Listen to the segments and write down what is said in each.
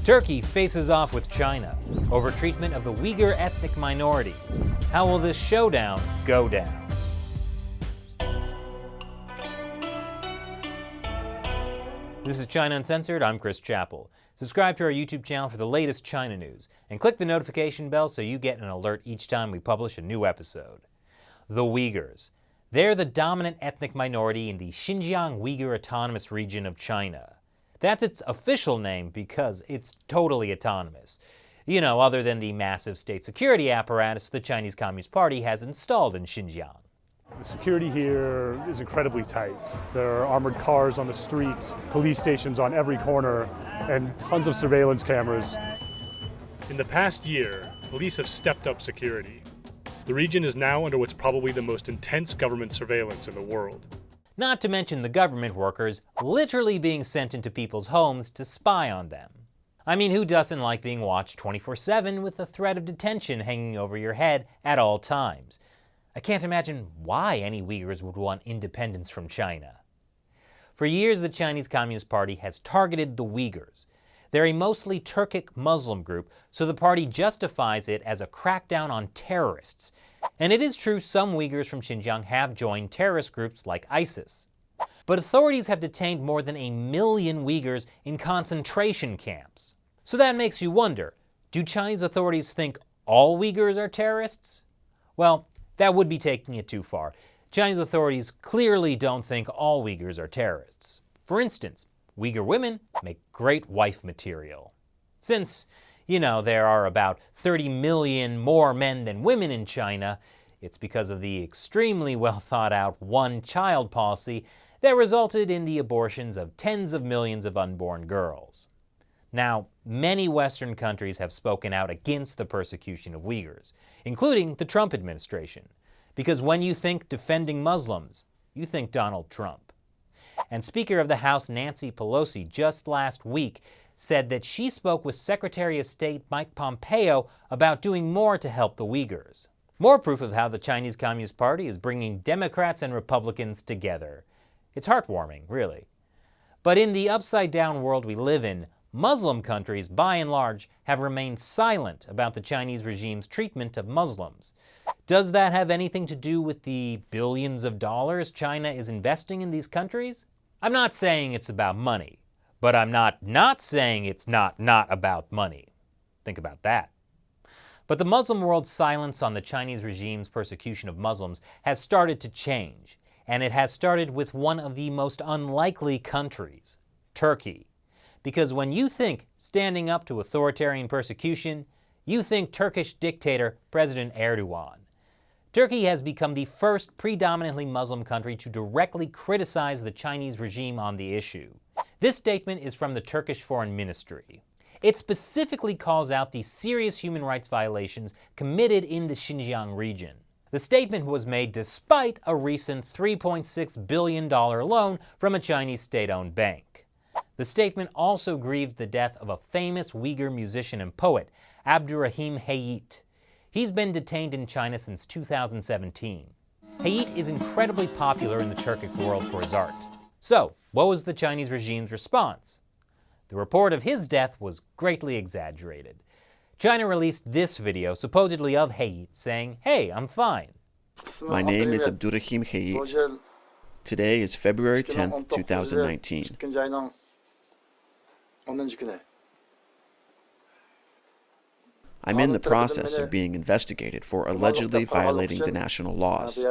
Turkey faces off with China over treatment of the Uyghur ethnic minority. How will this showdown go down? This is China Uncensored. I'm Chris Chappell. Subscribe to our YouTube channel for the latest China news, and click the notification bell so you get an alert each time we publish a new episode. The Uyghurs. They're the dominant ethnic minority in the Xinjiang Uyghur Autonomous Region of China. That's its official name because it's totally autonomous. You know, other than the massive state security apparatus the Chinese Communist Party has installed in Xinjiang. The security here is incredibly tight. There are armored cars on the street, police stations on every corner, and tons of surveillance cameras. In the past year, police have stepped up security. The region is now under what's probably the most intense government surveillance in the world. Not to mention the government workers literally being sent into people's homes to spy on them. I mean, who doesn't like being watched 24/7 with the threat of detention hanging over your head at all times? I can't imagine why any Uyghurs would want independence from China. For years, the Chinese Communist Party has targeted the Uyghurs. They're a mostly Turkic Muslim group, so the party justifies it as a crackdown on terrorists. And it is true some Uyghurs from Xinjiang have joined terrorist groups like ISIS. But authorities have detained more than 1 million Uyghurs in concentration camps. So that makes you wonder, do Chinese authorities think all Uyghurs are terrorists? Well, that would be taking it too far. Chinese authorities clearly don't think all Uyghurs are terrorists. For instance, Uyghur women make great wife material. Since, there are about 30 million more men than women in China, it's because of the extremely well thought out one-child policy that resulted in the abortions of tens of millions of unborn girls. Now, many Western countries have spoken out against the persecution of Uyghurs, including the Trump administration. Because when you think defending Muslims, you think Donald Trump. And Speaker of the House Nancy Pelosi just last week said that she spoke with Secretary of State Mike Pompeo about doing more to help the Uyghurs. More proof of how the Chinese Communist Party is bringing Democrats and Republicans together. It's heartwarming, really. But in the upside-down world we live in, Muslim countries, by and large, have remained silent about the Chinese regime's treatment of Muslims. Does that have anything to do with the billions of dollars China is investing in these countries? I'm not saying it's about money, but I'm not saying it's not about money. Think about that. But the Muslim world's silence on the Chinese regime's persecution of Muslims has started to change, and it has started with one of the most unlikely countries, Turkey. Because when you think standing up to authoritarian persecution, you think Turkish dictator President Erdogan. Turkey has become the first predominantly Muslim country to directly criticize the Chinese regime on the issue. This statement is from the Turkish Foreign Ministry. It specifically calls out the serious human rights violations committed in the Xinjiang region. The statement was made despite a recent $3.6 billion loan from a Chinese state-owned bank. The statement also grieved the death of a famous Uyghur musician and poet, Abdurehim Heyit. He's been detained in China since 2017. Heyit is incredibly popular in the Turkic world for his art. So, what was the Chinese regime's response? The report of his death was greatly exaggerated. China released this video, supposedly of Heyit, saying, "Hey, I'm fine." My name is Abdurehim Heyit. Today is February 10th, 2019. I'm in the process of being investigated for allegedly violating the national laws.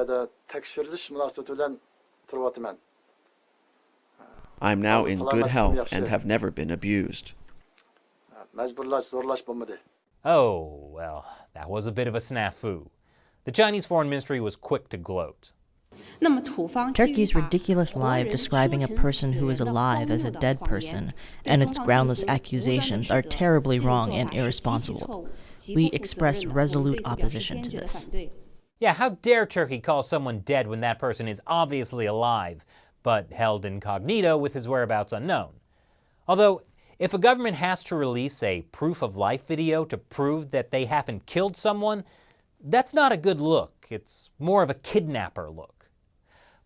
I'm now in good health and have never been abused. Oh, well, that was a bit of a snafu. The Chinese Foreign Ministry was quick to gloat. Turkey's ridiculous lie of describing a person who is alive as a dead person and its groundless accusations are terribly wrong and irresponsible. We express resolute opposition to this. Yeah, how dare Turkey call someone dead when that person is obviously alive, but held incognito with his whereabouts unknown? Although, if a government has to release a proof of life video to prove that they haven't killed someone, that's not a good look. It's more of a kidnapper look.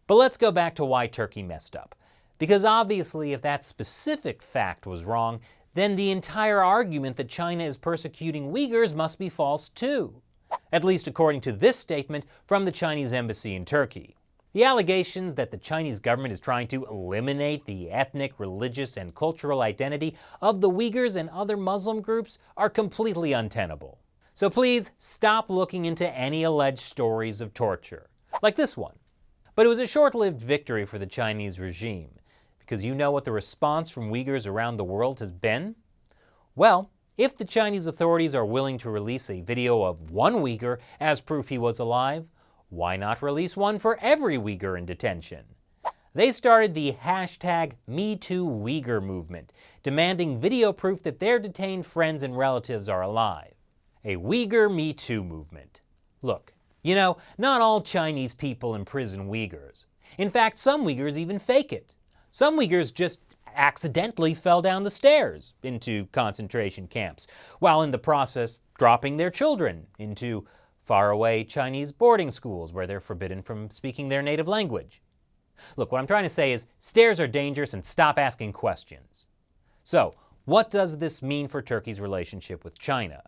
But let's go back to why Turkey messed up. Because obviously if that specific fact was wrong, then the entire argument that China is persecuting Uyghurs must be false too. At least according to this statement from the Chinese embassy in Turkey. The allegations that the Chinese government is trying to eliminate the ethnic, religious, and cultural identity of the Uyghurs and other Muslim groups are completely untenable. So please stop looking into any alleged stories of torture, like this one. But it was a short-lived victory for the Chinese regime, because you know what the response from Uyghurs around the world has been? Well, if the Chinese authorities are willing to release a video of one Uyghur as proof he was alive, why not release one for every Uyghur in detention? They started the hashtag #MeTooUighur movement, demanding video proof that their detained friends and relatives are alive. A Uyghur Me Too movement. Look, you know, not all Chinese people imprison Uyghurs. In fact, some Uyghurs even fake it. Some Uyghurs just accidentally fell down the stairs into concentration camps, while in the process dropping their children into faraway Chinese boarding schools where they're forbidden from speaking their native language. Look, what I'm trying to say is stairs are dangerous and stop asking questions. So, what does this mean for Turkey's relationship with China?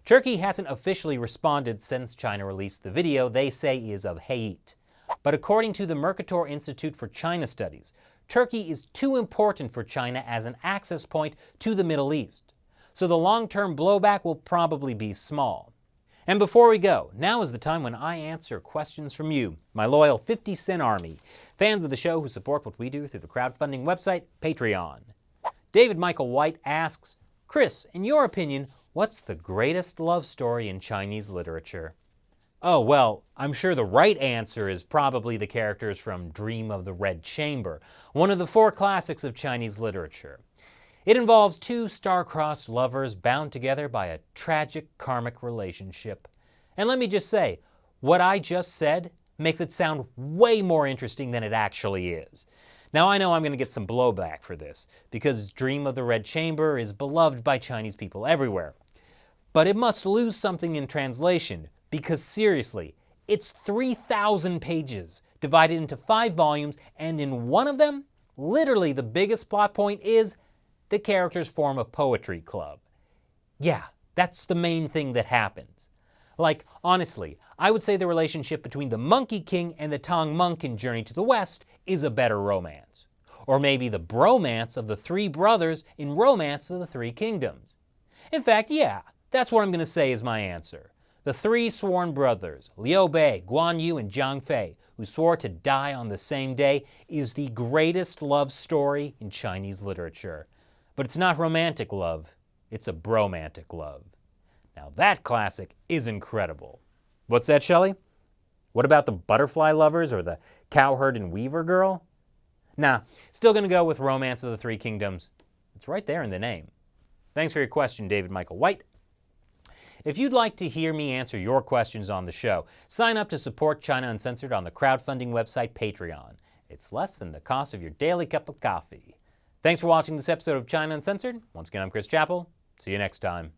Turkey hasn't officially responded since China released the video they say is of Heyit. But according to the Mercator Institute for China Studies, Turkey is too important for China as an access point to the Middle East. So the long-term blowback will probably be small. And before we go, now is the time when I answer questions from you, my loyal 50-cent army, fans of the show who support what we do through the crowdfunding website, Patreon. David Michael White asks, Chris, in your opinion, what's the greatest love story in Chinese literature? Oh, well, I'm sure the right answer is probably the characters from Dream of the Red Chamber, one of the 4 classics of Chinese literature. It involves 2 star-crossed lovers bound together by a tragic karmic relationship. And let me just say, what I just said makes it sound way more interesting than it actually is. Now I know I'm going to get some blowback for this, because Dream of the Red Chamber is beloved by Chinese people everywhere. But it must lose something in translation, because seriously, it's 3,000 pages, divided into 5 volumes, and in one of them, literally the biggest plot point is the characters form a poetry club. Yeah, that's the main thing that happens. Like, honestly, I would say the relationship between the Monkey King and the Tang Monk in Journey to the West is a better romance. Or maybe the bromance of the 3 brothers in Romance of the 3 Kingdoms. In fact, yeah, that's what I'm going to say is my answer. The 3 sworn brothers, Liu Bei, Guan Yu, and Zhang Fei, who swore to die on the same day, is the greatest love story in Chinese literature. But it's not romantic love, it's a bromantic love. Now that classic is incredible. What's that, Shelley? What about the butterfly lovers or the cowherd and weaver girl? Nah, still gonna go with Romance of the 3 Kingdoms. It's right there in the name. Thanks for your question, David Michael White. If you'd like to hear me answer your questions on the show, sign up to support China Uncensored on the crowdfunding website Patreon. It's less than the cost of your daily cup of coffee. Thanks for watching this episode of China Uncensored. Once again, I'm Chris Chappell. See you next time.